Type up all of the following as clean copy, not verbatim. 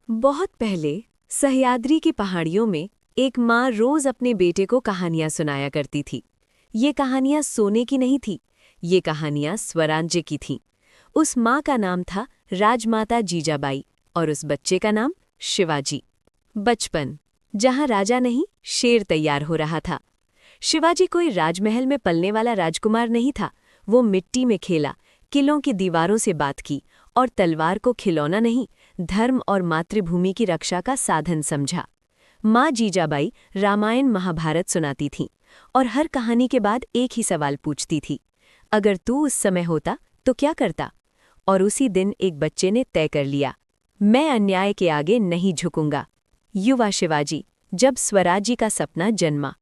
बहुत पहले सह्याद्री की पहाड़ियों में एक माँ रोज अपने बेटे को कहानियां सुनाया करती थी। ये कहानियां सोने की नहीं थी, ये कहानियां स्वराज्य की थीं। उस माँ का नाम था राजमाता जीजाबाई और उस बच्चे का नाम शिवाजी। बचपन, जहाँ राजा नहीं शेर तैयार हो रहा था। शिवाजी कोई राजमहल में पलने वाला राजकुमार नहीं था। वो मिट्टी में खेला, किलों की दीवारों से बात की और तलवार को खिलौना नहीं, धर्म और मातृभूमि की रक्षा का साधन समझा। माँ जीजाबाई रामायण महाभारत सुनाती थीं और हर कहानी के बाद एक ही सवाल पूछती थी, अगर तू उस समय होता तो क्या करता? और उसी दिन एक बच्चे ने तय कर लिया, मैं अन्याय के आगे नहीं झुकूंगा। युवा शिवाजी, जब स्वराज्य का सपना जन्मा।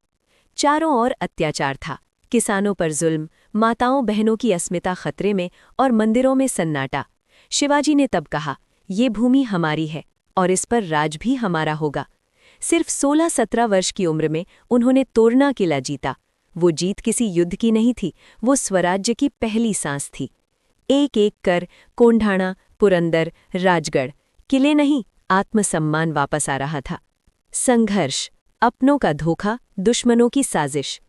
चारों ओर अत्याचार था, किसानों पर जुल्म, माताओं बहनों की अस्मिता खतरे में और मंदिरों में सन्नाटा। शिवाजी ने तब कहा, ये भूमि हमारी है और इस पर राज भी हमारा होगा। सिर्फ 16-17 वर्ष की उम्र में उन्होंने तोरना किला जीता। वो जीत किसी युद्ध की नहीं थी, वो स्वराज्य की पहली सांस थी। एक एक कर कोंढाणा, पुरंदर, राजगढ़, किले नहीं, आत्मसम्मान वापस आ रहा था। संघर्ष, अपनों का धोखा, दुश्मनों की साजिश।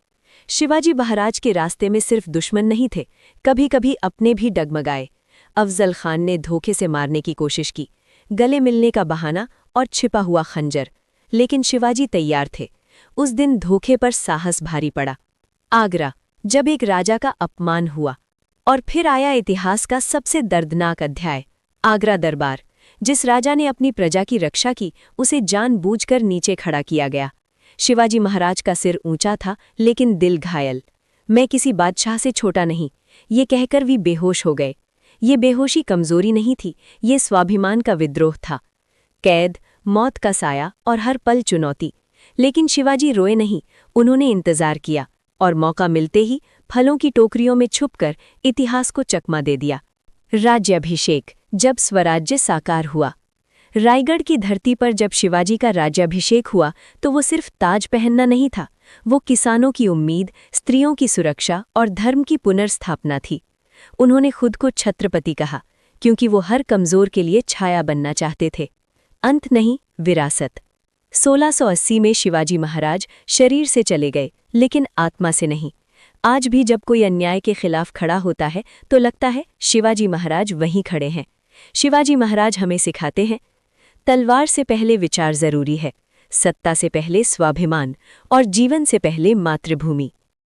शिवाजी महाराज के रास्ते में सिर्फ दुश्मन नहीं थे, कभी कभी अपने भी डगमगाए। अफजल खान ने धोखे से मारने की कोशिश की, गले मिलने का बहाना और छिपा हुआ खंजर, लेकिन शिवाजी तैयार थे। उस दिन धोखे पर साहस भारी पड़ा। आगरा, जब एक राजा का अपमान हुआ। और फिर आया इतिहास का सबसे दर्दनाक अध्याय, आगरा दरबार। जिस राजा ने अपनी प्रजा की रक्षा की, उसे जानबूझकर नीचे खड़ा किया गया। शिवाजी महाराज का सिर ऊंचा था, लेकिन दिल घायल। मैं किसी बादशाह से छोटा नहीं, ये कहकर भी बेहोश हो गए। ये बेहोशी कमजोरी नहीं थी, ये स्वाभिमान का विद्रोह था। कैद, मौत का साया और हर पल चुनौती। लेकिन शिवाजी रोए नहीं, उन्होंने इंतजार किया और मौका मिलते ही फलों की टोकरियों में छुपकर इतिहास को चकमा दे दिया। राज्याभिषेक, जब स्वराज्य साकार हुआ। रायगढ़ की धरती पर जब शिवाजी का राज्याभिषेक हुआ तो वो सिर्फ ताज पहनना नहीं था, वो किसानों की उम्मीद, स्त्रियों की सुरक्षा और धर्म की पुनर्स्थापना थी। उन्होंने खुद को छत्रपति कहा, क्योंकि वो हर कमजोर के लिए छाया बनना चाहते थे। अंत नहीं, विरासत। 1680 में शिवाजी महाराज शरीर से चले गए, लेकिन आत्मा से नहीं। आज भी जब कोई अन्याय के खिलाफ खड़ा होता है तो लगता है शिवाजी महाराज वहीं खड़े हैं। शिवाजी महाराज हमें सिखाते हैं, तलवार से पहले विचार जरूरी है, सत्ता से पहले स्वाभिमान और जीवन से पहले मातृभूमि।